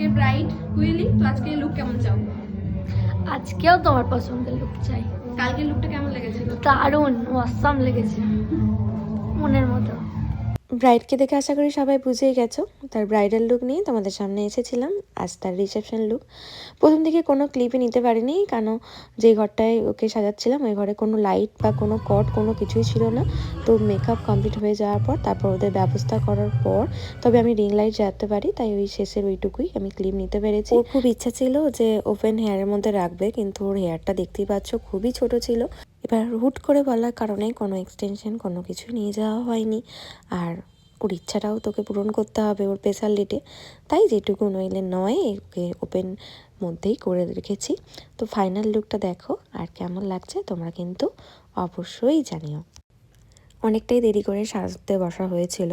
আজকে ব্রাইড কুইলি, তো আজকে লুক কেমন চাও? আজকেও তোমার পছন্দের লুক চাই। কালকের লুকটা কেমন লেগেছিল? দারুণ অসাম লেগেছে, মনের মতো। ব্রাইডকে দেখে আশা করি সবাই বুঝেই গেছো, তার ব্রাইডাল লুক নিয়ে তোমাদের সামনে এসেছিলাম। আজ তার রিসেপশন লুক। প্রথম দিকে কোনো ক্লিপই নিতে পারিনি, কারণ যেই ঘরটায় ওকে সাজাচ্ছিলাম ওই ঘরে কোনো লাইট বা কোনো কট কোনো কিছুই ছিল না। তো মেকআপ কমপ্লিট হয়ে যাওয়ার পর তারপর ওদের ব্যবস্থা করার পর তবে আমি রিং লাইট জ্বালাতে পারি, তাই ওই শেষের ওইটুকুই আমি ক্লিপ নিতে পেরেছি। ওর খুব ইচ্ছা ছিল যে ওপেন হেয়ারের মধ্যে রাখবে, কিন্তু ওর হেয়ারটা দেখতেই পাচ্ছ খুবই ছোট ছিল। এবার হুট করে বলার কারণে কোনো এক্সটেনশন কোনো কিছু নিয়ে যাওয়া হয়নি। আর ওর ইচ্ছাটাও তোকে পূরণ করতে হবে ওর স্পেশাল ডেটে, তাই যেটুকু নইলে নয় ওকে ওপেন মধ্যেই করে রেখেছি। তো ফাইনাল লুকটা দেখো আর কেমন লাগছে তোমরা কিন্তু অবশ্যই জানিও। অনেকটাই দেরি করে সাজতে বসা হয়েছিল,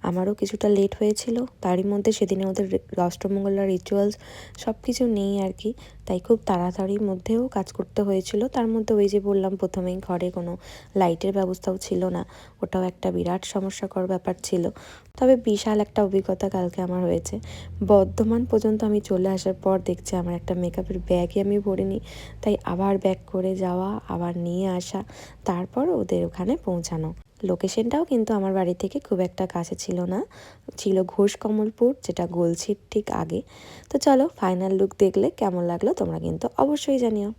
আমারও কিছুটা লেট হয়েছিল। তারই মধ্যে সেদিনে ওদের অষ্টমঙ্গলার রিচুয়ালস সব কিছু নেই আর কি, তাই খুব তাড়াতাড়ির মধ্যেও কাজ করতে হয়েছিল। তার মধ্যে ওই যে বললাম প্রথমেই ঘরে কোনো লাইটের ব্যবস্থাও ছিল না, ওটাও একটা বিরাট সমস্যাকর ব্যাপার ছিল। তবে বিশাল একটা অভিজ্ঞতা কালকে আমার হয়েছে। বর্ধমান পর্যন্ত আমি চলে আসার পর দেখছি আমার একটা মেকআপের ব্যাগই আমি ভরিনি, তাই আবার ব্যাগ করে যাওয়া, আবার নিয়ে আসা, তারপর ওদের ওখানে পৌঁছানো। লোকেশনটাও কিন্তু আমার বাড়ি থেকে খুব একটা কাছে ছিল না, ছিল ঘোষ কমলপুর, যেটা গলসির ঠিক আগে। তো চলো ফাইনাল লুক দেখলে কেমন লাগলো তোমরা কিন্তু অবশ্যই জানিও।